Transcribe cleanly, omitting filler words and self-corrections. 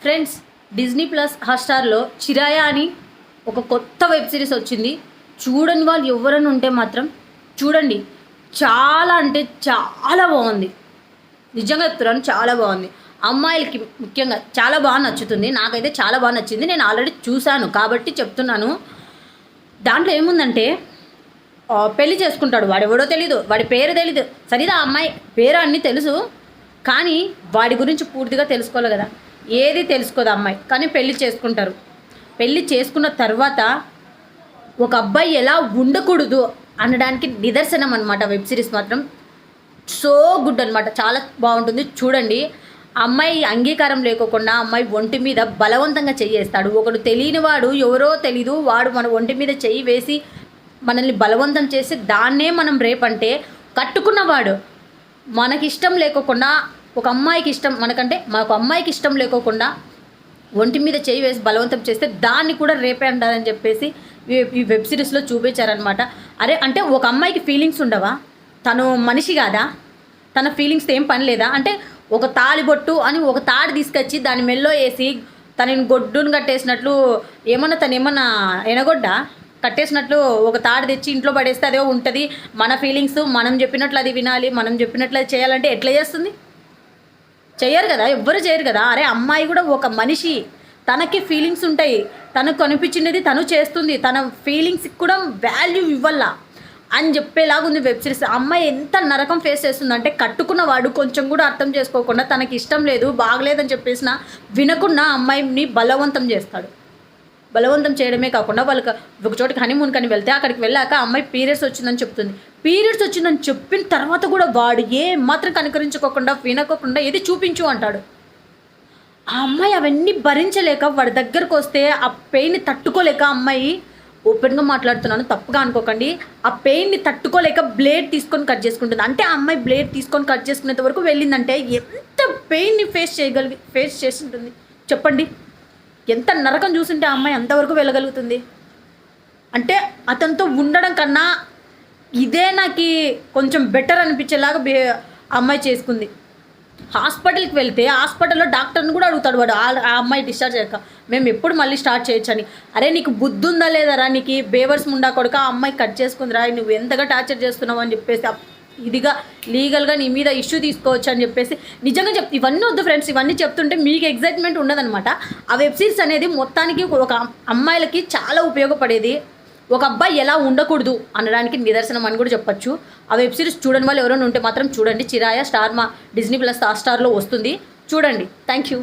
Friends, Disney plus హాట్‌స్టార్‌లో 'Chiraiya' అని ఒక కొత్త వెబ్ సిరీస్ వచ్చింది. చూడని వాళ్ళు ఎవరైనా ఉంటే మాత్రం చూడండి. చాలా అంటే చాలా బాగుంది. నిజంగా చెప్తున్నాను, చాలా బాగుంది. అమ్మాయిలకి ముఖ్యంగా చాలా బాగా నచ్చుతుంది. నాకైతే చాలా బాగా నచ్చింది. నేను ఆల్రెడీ చూశాను కాబట్టి చెప్తున్నాను. దాంట్లో ఏముందంటే పెళ్లి చేసుకుంటాడు. వాడెవడో తెలీదు, వాడి పేరు తెలీదు. సరిదా అమ్మాయి పేరు అన్నీ తెలుసు, కానీ వాడి గురించి పూర్తిగా తెలుసుకోవాలి కదా. ఏది తెలుసుకోదు అమ్మాయి, కానీ పెళ్లి చేసుకుంటారు. పెళ్లి చేసుకున్న తర్వాత ఒక అబ్బాయి ఎలా ఉండకూడదు అనడానికి నిదర్శనం అనమాట వెబ్ సిరీస్. మాత్రం సో గుడ్ అనమాట, చాలా బాగుంటుంది. చూడండి. అమ్మాయి అంగీకారం లేకోకుండా అమ్మాయి ఒంటి మీద బలవంతంగా చెయ్యేస్తాడు. ఒకడు తెలియని వాడు, ఎవరో తెలీదు, వాడు మన ఒంటి మీద చెయ్యి వేసి మనల్ని బలవంతం చేసి దాన్నే మనం రేపంటే కట్టుకున్నవాడు మనకిష్టం లేకోకుండా ఒక అమ్మాయికి ఇష్టం, మనకంటే మాకు అమ్మాయికి ఇష్టం లేకోకుండా ఒంటి మీద చేయి వేసి బలవంతం చేస్తే దాన్ని కూడా రేపే అంటారని చెప్పేసి ఈ వెబ్ సిరీస్లో చూపించారనమాట. అరే అంటే ఒక అమ్మాయికి ఫీలింగ్స్ ఉండవా? తను మనిషి కాదా? తన ఫీలింగ్స్ ఏం పని లేదా? అంటే ఒక తాళిబొట్టు అని ఒక తాడు తీసుకొచ్చి దాని మెల్లో వేసి తనని గొడ్డును కట్టేసినట్లు, తను ఏమన్నా ఎనగొడ్డ కట్టేసినట్లు ఒక తాడు తెచ్చి ఇంట్లో పడేస్తే అదే ఉంటుంది. మన ఫీలింగ్స్ మనం చెప్పినట్లు అది వినాలి, మనం చెప్పినట్లు అది చేయాలంటే ఎట్లా చేస్తుంది? చెయ్యరు కదా, ఎవ్వరు చేయరు కదా. అరే అమ్మాయి కూడా ఒక మనిషి, తనకి ఫీలింగ్స్ ఉంటాయి. తనకు కనిపించినది తను చేస్తుంది. తన ఫీలింగ్స్కి కూడా వాల్యూ ఇవ్వాల అని చెప్పేలాగుంది వెబ్ సిరీస్. అమ్మాయి ఎంత నరకం ఫేస్ చేస్తుందంటే కట్టుకున్నవాడు కొంచెం కూడా అర్థం చేసుకోకుండా తనకి ఇష్టం లేదు, బాగలేదని చెప్పేసిన వినకుండా అమ్మాయిని బలవంతం చేస్తాడు. బలవంతం చేయడమే కాకుండా వాళ్ళకి ఒక చోటికి హనీమూన్ కని వెళ్తే అక్కడికి వెళ్ళాక అమ్మాయి పీరియడ్స్ వచ్చిందని చెప్తుంది. పీరియడ్స్ వచ్చిందని చెప్పిన తర్వాత కూడా వాడు ఏ మాత్రం కనుకరించుకోకుండా వినకోకుండా ఏది చూపించు అంటాడు. ఆ అమ్మాయి అవన్నీ భరించలేక వాడి దగ్గరకు వస్తే ఆ పెయిన్ని తట్టుకోలేక అమ్మాయి, ఓపెన్గా మాట్లాడుతున్నాను తప్పుగా అనుకోకండి, ఆ పెయిన్ని తట్టుకోలేక బ్లేడ్ తీసుకొని కట్ చేసుకుంటుంది. అంటే ఆ అమ్మాయి బ్లేడ్ తీసుకొని కట్ చేసుకునేంత వరకు వెళ్ళిందంటే ఎంత పెయిన్ని ఫేస్ చేసి ఉంటుంది చెప్పండి. ఎంత నరకం చూసింటే ఆ అమ్మాయి అంతవరకు వెళ్ళగలుగుతుంది. అంటే అతనితో ఉండడం కన్నా ఇదే నాకు కొంచెం బెటర్ అనిపించేలాగా అమ్మాయి చేసుకుంది. హాస్పిటల్కి వెళ్తే హాస్పిటల్లో డాక్టర్ని కూడా అడుగుతాడు వాడు, ఆ అమ్మాయి డిశ్చార్జ్ అయ్యాక, మేము ఎప్పుడు మళ్ళీ స్టార్ట్ చేయొచ్చని. అరే నీకు బుద్ధి ఉందా లేదరా, నీకు బేవర్స్ ముండా కొడుక, ఆ అమ్మాయి కట్ చేసుకుందిరా, నువ్వు ఎంతగా టార్చర్ చేస్తున్నావు అని చెప్పేసి ఇదిగా లీగల్గా నీ మీద ఇష్యూ తీసుకోవచ్చు అని చెప్పేసి. నిజంగా ఇవన్నీ వద్దు ఫ్రెండ్స్, ఇవన్నీ చెప్తుంటే మీకు ఎగ్జైట్మెంట్ ఉండదనమాట. ఆ వెబ్ సిరీస్ అనేది మొత్తానికి ఒక అమ్మాయిలకి చాలా ఉపయోగపడేది. ఒక అబ్బాయి ఎలా ఉండకూడదు అనడానికి నిదర్శనం అని కూడా చెప్పొచ్చు. ఆ వెబ్ సిరీస్ చూడని వాళ్ళు ఎవరైనా ఉంటే మాత్రం చూడండి. 'చిరాయ' డిజ్నీ ప్లస్ హాట్‌స్టార్‌లో వస్తుంది, చూడండి. Thank you.